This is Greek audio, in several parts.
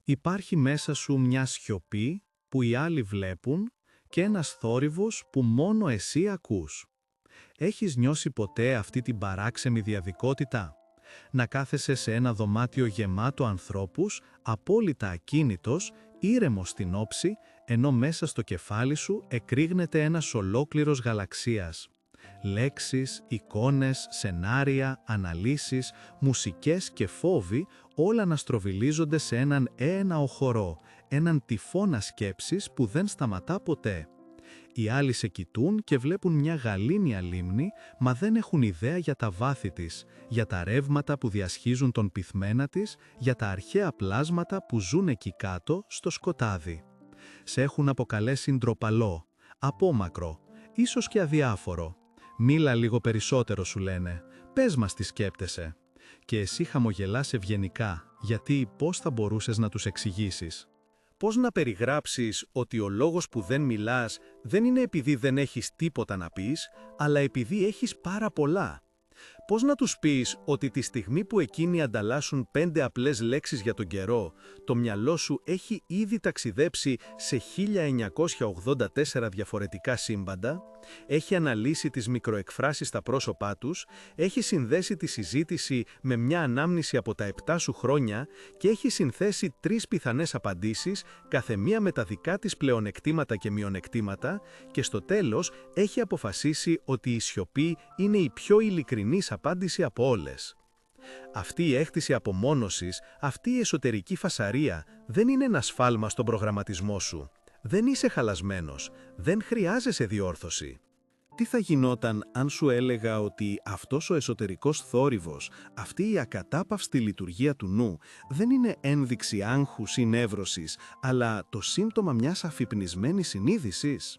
Υπάρχει μέσα σου μια σιωπή που οι άλλοι βλέπουν και ένας θόρυβος που μόνο εσύ ακούς. Έχεις νιώσει ποτέ αυτή την παράξενη διαδικότητα? Να κάθεσαι σε ένα δωμάτιο γεμάτο ανθρώπους, απόλυτα ακίνητος, ήρεμος στην όψη, ενώ μέσα στο κεφάλι σου εκρήγνεται ένας ολόκληρος γαλαξίας. Λέξεις, εικόνες, σενάρια, αναλύσεις, μουσικές και φόβοι όλα να στροβιλίζονται σε έναν έεναο χορό, έναν τυφώνα σκέψης που δεν σταματά ποτέ. Οι άλλοι σε κοιτούν και βλέπουν μια γαλήνια λίμνη, μα δεν έχουν ιδέα για τα βάθη της, για τα ρεύματα που διασχίζουν τον πυθμένα της, για τα αρχαία πλάσματα που ζουν εκεί κάτω στο σκοτάδι. Σε έχουν αποκαλέσει ντροπαλό, απόμακρο, ίσως και αδιάφορο. Μίλα λίγο περισσότερο, σου λένε. Πες μας τι σκέπτεσαι. Και εσύ χαμογελάς ευγενικά, γιατί πώς θα μπορούσες να τους εξηγήσεις? Πώς να περιγράψεις ότι ο λόγος που δεν μιλάς δεν είναι επειδή δεν έχεις τίποτα να πεις, αλλά επειδή έχεις πάρα πολλά? Πώς να τους πεις ότι τη στιγμή που εκείνοι ανταλλάσσουν 5 απλές λέξεις για τον καιρό, το μυαλό σου έχει ήδη ταξιδέψει σε 1984 διαφορετικά σύμπαντα, έχει αναλύσει τις μικροεκφράσεις στα πρόσωπά τους, έχει συνδέσει τη συζήτηση με μια ανάμνηση από τα 7 σου χρόνια και έχει συνθέσει 3 πιθανές απαντήσεις, κάθε μία με τα δικά της πλεονεκτήματα και μειονεκτήματα, και στο τέλος έχει αποφασίσει ότι η σιωπή είναι η πιο ειλικρινής απάντηση από όλες. Αυτή η έκτηση απομόνωσης, αυτή η εσωτερική φασαρία δεν είναι ένα σφάλμα στον προγραμματισμό σου. Δεν είσαι χαλασμένος, δεν χρειάζεσαι διόρθωση. Τι θα γινόταν αν σου έλεγα ότι αυτός ο εσωτερικός θόρυβος, αυτή η ακατάπαυστη λειτουργία του νου, δεν είναι ένδειξη άγχους ή νεύρωσης, αλλά το σύμπτωμα μιας αφυπνισμένης συνείδησης?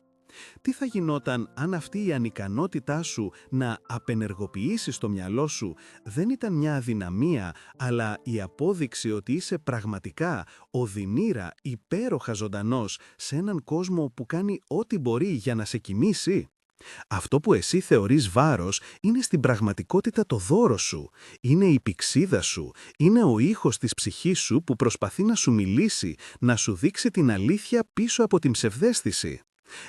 Τι θα γινόταν αν αυτή η ανικανότητά σου να απενεργοποιήσεις το μυαλό σου δεν ήταν μια αδυναμία, αλλά η απόδειξη ότι είσαι πραγματικά οδυνήρα, υπέροχα ζωντανός σε έναν κόσμο που κάνει ό,τι μπορεί για να σε κοιμήσει? Αυτό που εσύ θεωρείς βάρος είναι στην πραγματικότητα το δώρο σου, είναι η πυξίδα σου, είναι ο ήχος της ψυχής σου που προσπαθεί να σου μιλήσει, να σου δείξει την αλήθεια πίσω από την ψευδαίσθηση.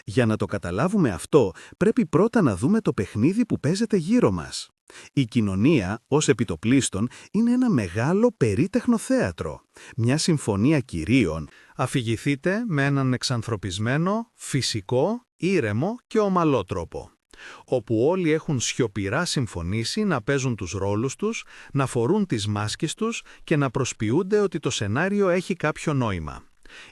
Για να το καταλάβουμε αυτό, πρέπει πρώτα να δούμε το παιχνίδι που παίζεται γύρω μας. Η κοινωνία, ως επιτοπλίστων, είναι ένα μεγάλο περίτεχνο θέατρο. Μια συμφωνία κυρίων. Αφηγηθείτε με έναν εξανθρωπισμένο, φυσικό, ήρεμο και ομαλό τρόπο, όπου όλοι έχουν σιωπηρά συμφωνήσει να παίζουν τους ρόλους τους, να φορούν τις μάσκες τους και να προσποιούνται ότι το σενάριο έχει κάποιο νόημα.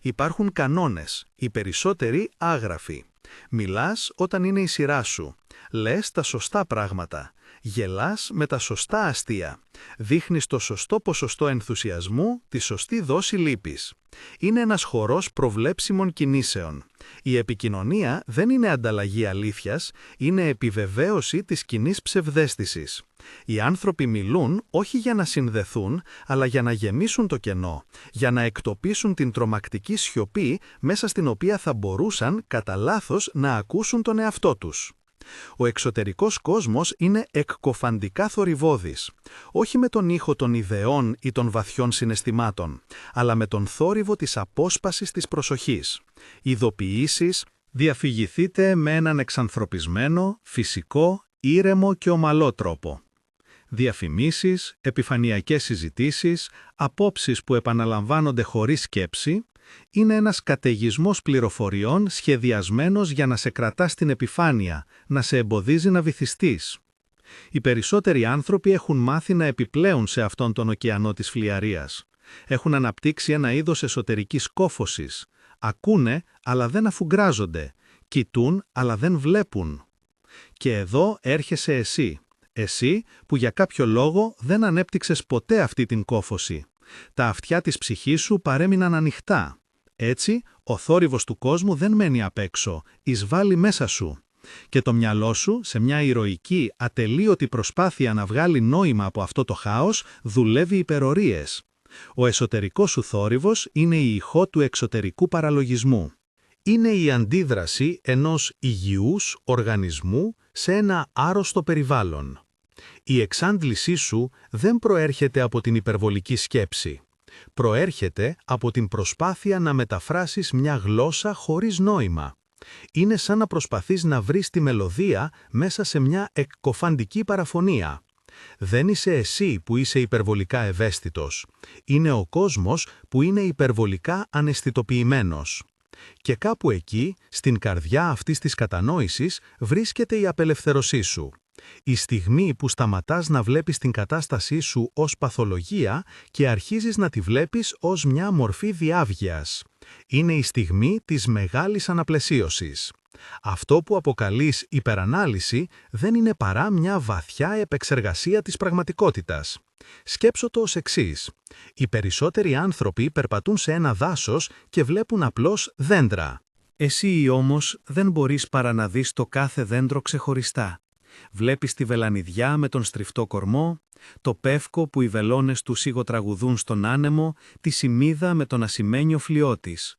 Υπάρχουν κανόνες, οι περισσότεροι άγραφοι. Μιλάς όταν είναι η σειρά σου. Λες τα σωστά πράγματα. Γελάς με τα σωστά αστεία. Δείχνεις το σωστό ποσοστό ενθουσιασμού, τη σωστή δόση λύπης. Είναι ένας χορός προβλέψιμων κινήσεων. Η επικοινωνία δεν είναι ανταλλαγή αλήθειας, είναι επιβεβαίωση της κοινής ψευδαίσθησης. Οι άνθρωποι μιλούν όχι για να συνδεθούν, αλλά για να γεμίσουν το κενό, για να εκτοπίσουν την τρομακτική σιωπή μέσα στην οποία θα μπορούσαν, κατά λάθος, να ακούσουν τον εαυτό τους. Ο εξωτερικός κόσμος είναι εκκοφαντικά θορυβώδης, όχι με τον ήχο των ιδεών ή των βαθιών συναισθημάτων, αλλά με τον θόρυβο της απόσπασης της προσοχής. Ειδοποιήσεις, διαφηγηθείτε με έναν εξανθρωπισμένο, φυσικό, ήρεμο και ομαλό τρόπο. Διαφημίσεις, επιφανειακές συζητήσεις, απόψεις που επαναλαμβάνονται χωρίς σκέψη, είναι ένας καταιγισμός πληροφοριών σχεδιασμένος για να σε κρατά στην επιφάνεια, να σε εμποδίζει να βυθιστείς. Οι περισσότεροι άνθρωποι έχουν μάθει να επιπλέουν σε αυτόν τον ωκεανό της φλιαρίας. Έχουν αναπτύξει ένα είδος εσωτερικής κόφωσης. Ακούνε, αλλά δεν αφουγκράζονται. Κοιτούν, αλλά δεν βλέπουν. Και εδώ έρχεσαι εσύ. Εσύ που για κάποιο λόγο δεν ανέπτυξες ποτέ αυτή την κόφωση. Τα αυτιά της ψυχής σου παρέμειναν ανοιχτά. Έτσι, ο θόρυβος του κόσμου δεν μένει απ' έξω, εισβάλλει μέσα σου. Και το μυαλό σου, σε μια ηρωική, ατελείωτη προσπάθεια να βγάλει νόημα από αυτό το χάος, δουλεύει υπερορίες. Ο εσωτερικός σου θόρυβος είναι η ηχό του εξωτερικού παραλογισμού. Είναι η αντίδραση ενός υγιούς οργανισμού σε ένα άρρωστο περιβάλλον. Η εξάντλησή σου δεν προέρχεται από την υπερβολική σκέψη. Προέρχεται από την προσπάθεια να μεταφράσεις μια γλώσσα χωρίς νόημα. Είναι σαν να προσπαθείς να βρεις τη μελωδία μέσα σε μια εκκοφαντική παραφωνία. Δεν είσαι εσύ που είσαι υπερβολικά ευαίσθητος. Είναι ο κόσμος που είναι υπερβολικά αναισθητοποιημένος. Και κάπου εκεί, στην καρδιά αυτής της κατανόησης, βρίσκεται η απελευθερωσή σου. Η στιγμή που σταματάς να βλέπεις την κατάστασή σου ως παθολογία και αρχίζεις να τη βλέπεις ως μια μορφή διάβγειας. Είναι η στιγμή της μεγάλης αναπλαισίωσης. Αυτό που αποκαλείς υπερανάλυση δεν είναι παρά μια βαθιά επεξεργασία της πραγματικότητας. Σκέψω το ως εξής. Οι περισσότεροι άνθρωποι περπατούν σε ένα δάσος και βλέπουν απλώς δέντρα. Εσύ όμως δεν μπορείς παρά να δεις το κάθε δέντρο ξεχωριστά. Βλέπεις τη βελανιδιά με τον στριφτό κορμό, το πεύκο που οι βελόνες του σιγοτραγουδούν στον άνεμο, τη σιμίδα με τον ασημένιο φλοιό της.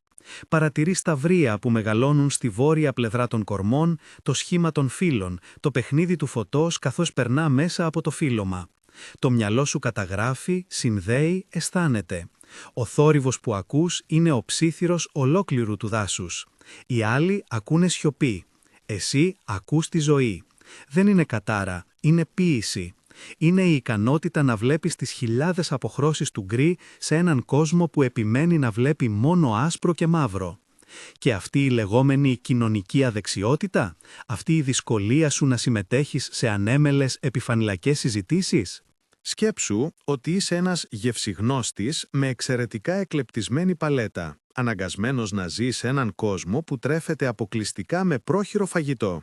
Παρατηρείς τα βρύα που μεγαλώνουν στη βόρεια πλευρά των κορμών, το σχήμα των φύλων, το παιχνίδι του φωτός καθώς περνά μέσα από το φύλλωμα. Το μυαλό σου καταγράφει, συνδέει, αισθάνεται. Ο θόρυβος που ακούς είναι ο ψίθυρος ολόκληρου του δάσους. Οι άλλοι ακούνε σιωπή. Εσύ ακούς τη ζωή. Δεν είναι κατάρα, είναι ποίηση. Είναι η ικανότητα να βλέπεις τις χιλιάδες αποχρώσεις του γκρι σε έναν κόσμο που επιμένει να βλέπει μόνο άσπρο και μαύρο. Και αυτή η λεγόμενη κοινωνική αδεξιότητα, αυτή η δυσκολία σου να συμμετέχεις σε ανέμελες επιφανειλακές συζητήσεις. Σκέψου ότι είσαι ένας γευσιγνώστης με εξαιρετικά εκλεπτισμένη παλέτα, αναγκασμένος να ζει σε έναν κόσμο που τρέφεται αποκλειστικά με πρόχειρο φαγητό.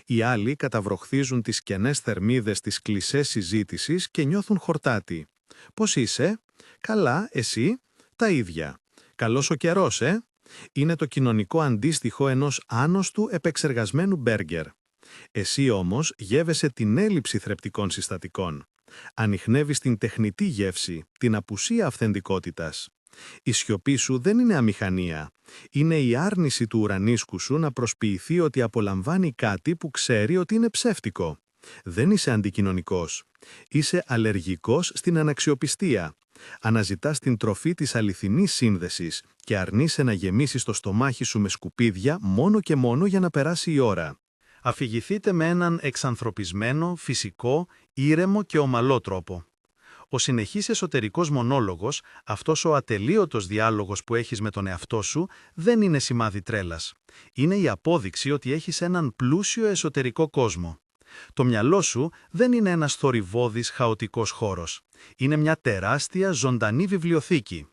Οι άλλοι καταβροχθίζουν τις κενές θερμίδες της κλισέ συζήτησης και νιώθουν χορτάτη. «Πώς είσαι?» «Καλά, εσύ?» «Τα ίδια». «Καλός ο καιρός, Είναι το κοινωνικό αντίστοιχο ενός άνοστου επεξεργασμένου μπέργκερ. Εσύ όμως γεύεσαι την έλλειψη θρεπτικών συστατικών. Ανιχνεύεις την τεχνητή γεύση, την απουσία αυθεντικότητας. Η σιωπή σου δεν είναι αμηχανία. Είναι η άρνηση του ουρανίσκου σου να προσποιηθεί ότι απολαμβάνει κάτι που ξέρει ότι είναι ψεύτικο. Δεν είσαι αντικοινωνικός. Είσαι αλλεργικός στην αναξιοπιστία. Αναζητάς την τροφή της αληθινής σύνδεσης και αρνείσαι να γεμίσεις το στομάχι σου με σκουπίδια μόνο και μόνο για να περάσει η ώρα. Αφηγηθείτε με έναν εξανθρωπισμένο, φυσικό, ήρεμο και ομαλό τρόπο. Ο συνεχής εσωτερικός μονόλογος, αυτός ο ατελείωτος διάλογος που έχεις με τον εαυτό σου, δεν είναι σημάδι τρέλας. Είναι η απόδειξη ότι έχεις έναν πλούσιο εσωτερικό κόσμο. Το μυαλό σου δεν είναι ένας θορυβώδης χαοτικός χώρος. Είναι μια τεράστια ζωντανή βιβλιοθήκη.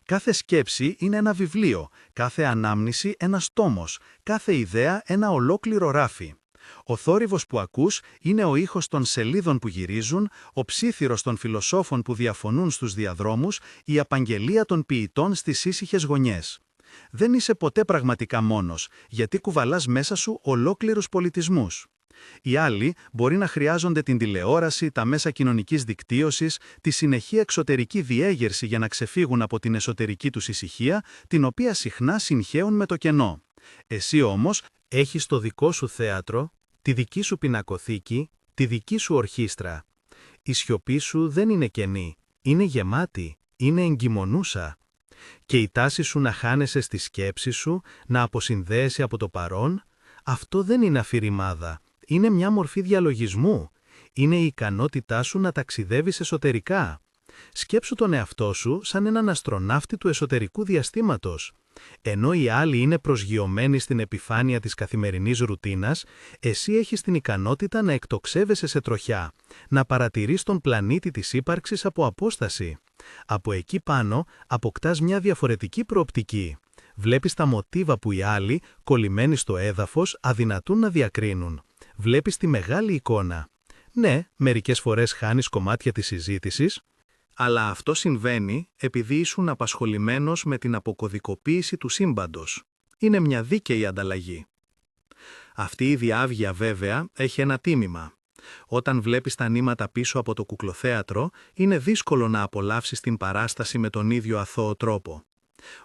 Κάθε σκέψη είναι ένα βιβλίο, κάθε ανάμνηση ένας τόμος, κάθε ιδέα ένα ολόκληρο ράφι. Ο θόρυβος που ακούς είναι ο ήχος των σελίδων που γυρίζουν, ο ψίθυρος των φιλοσόφων που διαφωνούν στους διαδρόμους, η απαγγελία των ποιητών στις ήσυχες γωνιές. Δεν είσαι ποτέ πραγματικά μόνος, γιατί κουβαλάς μέσα σου ολόκληρους πολιτισμούς. Οι άλλοι μπορεί να χρειάζονται την τηλεόραση, τα μέσα κοινωνικής δικτύωσης, τη συνεχή εξωτερική διέγερση για να ξεφύγουν από την εσωτερική τους ησυχία, την οποία συχνά συγχέουν με το κενό. Εσύ όμως έχεις το δικό σου θέατρο, τη δική σου πινακοθήκη, τη δική σου ορχήστρα. Η σιωπή σου δεν είναι κενή, είναι γεμάτη, είναι εγκυμονούσα. Και η τάση σου να χάνεσαι στη σκέψη σου, να αποσυνδέεσαι από το παρόν, αυτό δεν είναι αφηρημάδα, είναι μια μορφή διαλογισμού. Είναι η ικανότητά σου να ταξιδεύεις εσωτερικά. Σκέψου τον εαυτό σου σαν έναν αστροναύτη του εσωτερικού διαστήματος. Ενώ οι άλλοι είναι προσγειωμένοι στην επιφάνεια της καθημερινής ρουτίνας, εσύ έχεις την ικανότητα να εκτοξεύεσαι σε τροχιά, να παρατηρείς τον πλανήτη της ύπαρξης από απόσταση. Από εκεί πάνω αποκτάς μια διαφορετική προοπτική. Βλέπεις τα μοτίβα που οι άλλοι, κολλημένοι στο έδαφος, αδυνατούν να διακρίνουν. Βλέπεις τη μεγάλη εικόνα. Ναι, μερικές φορές χάνεις κομμάτια της συζήτησης, αλλά αυτό συμβαίνει επειδή ήσουν απασχολημένος με την αποκωδικοποίηση του σύμπαντος. Είναι μια δίκαιη ανταλλαγή. Αυτή η διάβγεια βέβαια έχει ένα τίμημα. Όταν βλέπεις τα νήματα πίσω από το κουκλοθέατρο, είναι δύσκολο να απολαύσεις την παράσταση με τον ίδιο αθώο τρόπο.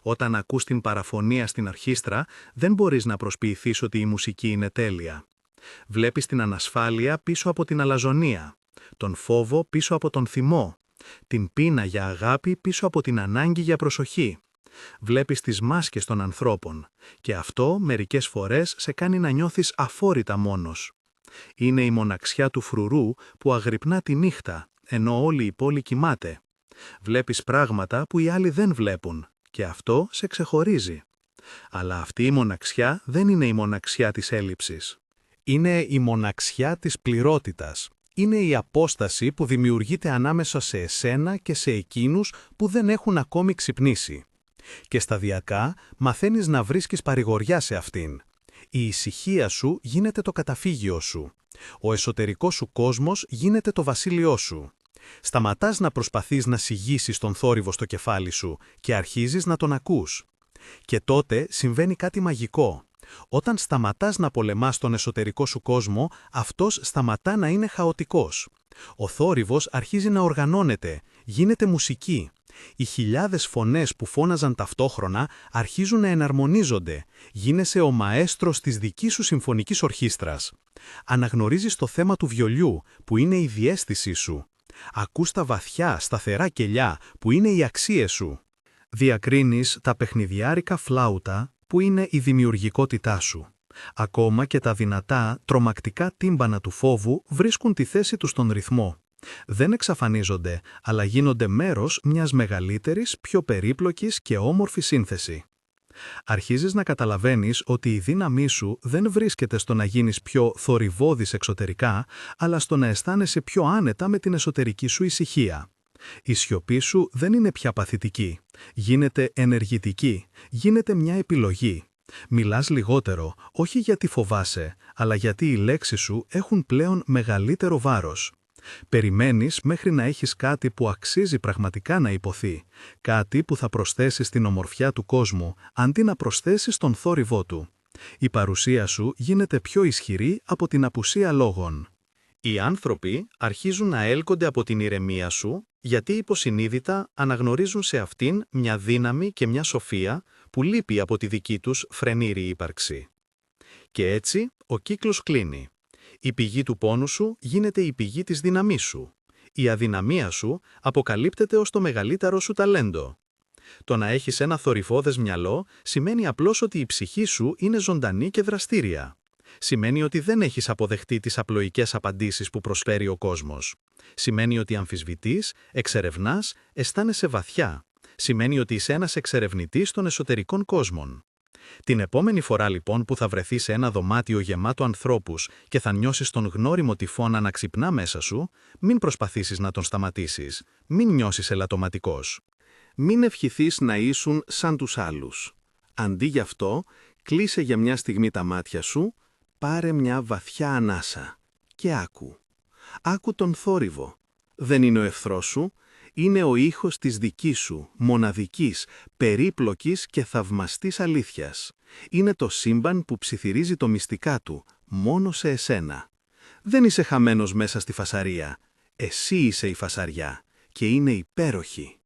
Όταν ακούς την παραφωνία στην ορχήστρα, δεν μπορείς να προσποιηθείς ότι η μουσική είναι τέλεια. Βλέπεις την ανασφάλεια πίσω από την αλαζονία, τον φόβο πίσω από τον θυμό, Την πείνα για αγάπη πίσω από την ανάγκη για προσοχή. Βλέπεις τις μάσκες των ανθρώπων και αυτό μερικές φορές σε κάνει να νιώθεις αφόρητα μόνος. Είναι η μοναξιά του φρουρού που αγρυπνά τη νύχτα, ενώ όλη η πόλη κοιμάται. Βλέπεις πράγματα που οι άλλοι δεν βλέπουν και αυτό σε ξεχωρίζει. Αλλά αυτή η μοναξιά δεν είναι η μοναξιά της έλλειψης. Είναι η μοναξιά της πληρότητας. Είναι η απόσταση που δημιουργείται ανάμεσα σε εσένα και σε εκείνους που δεν έχουν ακόμη ξυπνήσει. Και σταδιακά μαθαίνεις να βρίσκεις παρηγοριά σε αυτήν. Η ησυχία σου γίνεται το καταφύγιο σου. Ο εσωτερικός σου κόσμος γίνεται το βασίλειό σου. Σταματάς να προσπαθείς να σιγήσεις τον θόρυβο στο κεφάλι σου και αρχίζεις να τον ακούς. Και τότε συμβαίνει κάτι μαγικό. Όταν σταματάς να πολεμάς τον εσωτερικό σου κόσμο, αυτός σταματά να είναι χαοτικός. Ο θόρυβος αρχίζει να οργανώνεται, γίνεται μουσική. Οι χιλιάδες φωνές που φώναζαν ταυτόχρονα αρχίζουν να εναρμονίζονται. Γίνεσαι ο μαέστρος της δικής σου συμφωνικής ορχήστρας. Αναγνωρίζεις το θέμα του βιολιού, που είναι η διαίσθησή σου. Ακούς τα βαθιά, σταθερά κελιά, που είναι οι αξίες σου. Διακρίνεις τα παιχνιδιάρικα φλάουτα, που είναι η δημιουργικότητά σου. Ακόμα και τα δυνατά, τρομακτικά τύμπανα του φόβου βρίσκουν τη θέση τους στον ρυθμό. Δεν εξαφανίζονται, αλλά γίνονται μέρος μιας μεγαλύτερης, πιο περίπλοκης και όμορφης σύνθεση. Αρχίζεις να καταλαβαίνεις ότι η δύναμή σου δεν βρίσκεται στο να γίνεις πιο θορυβώδης εξωτερικά, αλλά στο να αισθάνεσαι πιο άνετα με την εσωτερική σου ησυχία. Η σιωπή σου δεν είναι πια παθητική. Γίνεται ενεργητική, γίνεται μια επιλογή. Μιλάς λιγότερο, όχι γιατί φοβάσαι, αλλά γιατί οι λέξεις σου έχουν πλέον μεγαλύτερο βάρος. Περιμένεις μέχρι να έχεις κάτι που αξίζει πραγματικά να υποθεί, κάτι που θα προσθέσει στην ομορφιά του κόσμου, αντί να προσθέσεις τον θόρυβό του. Η παρουσία σου γίνεται πιο ισχυρή από την απουσία λόγων. Οι άνθρωποι αρχίζουν να έλκονται από την ηρεμία σου, γιατί υποσυνείδητα αναγνωρίζουν σε αυτήν μια δύναμη και μια σοφία που λείπει από τη δική τους φρενήρη ύπαρξη. Και έτσι ο κύκλος κλείνει. Η πηγή του πόνου σου γίνεται η πηγή της δύναμής σου. Η αδυναμία σου αποκαλύπτεται ως το μεγαλύτερο σου ταλέντο. Το να έχεις ένα θορυβώδες μυαλό σημαίνει απλώς ότι η ψυχή σου είναι ζωντανή και δραστήρια. Σημαίνει ότι δεν έχεις αποδεχτεί τις απλοϊκές απαντήσεις που προσφέρει ο κόσμος. Σημαίνει ότι αμφισβητείς, εξερευνάς, αισθάνεσαι βαθιά. Σημαίνει ότι είσαι ένας εξερευνητής των εσωτερικών κόσμων. Την επόμενη φορά λοιπόν που θα βρεθείς σε ένα δωμάτιο γεμάτο ανθρώπους και θα νιώσεις τον γνώριμο τυφώνα να ξυπνά μέσα σου, μην προσπαθήσεις να τον σταματήσεις, μην νιώσεις ελαττωματικός. Μην ευχηθείς να ήσουν σαν τους άλλους. Αντί γι' αυτό, κλείσε για μια στιγμή τα μάτια σου, πάρε μια βαθιά ανάσα και άκου. Άκου τον θόρυβο. Δεν είναι ο εχθρός σου, είναι ο ήχος της δικής σου, μοναδικής, περίπλοκης και θαυμαστής αλήθειας. Είναι το σύμπαν που ψιθυρίζει το μυστικά του, μόνο σε εσένα. Δεν είσαι χαμένος μέσα στη φασαρία. Εσύ είσαι η φασαριά και είναι υπέροχη.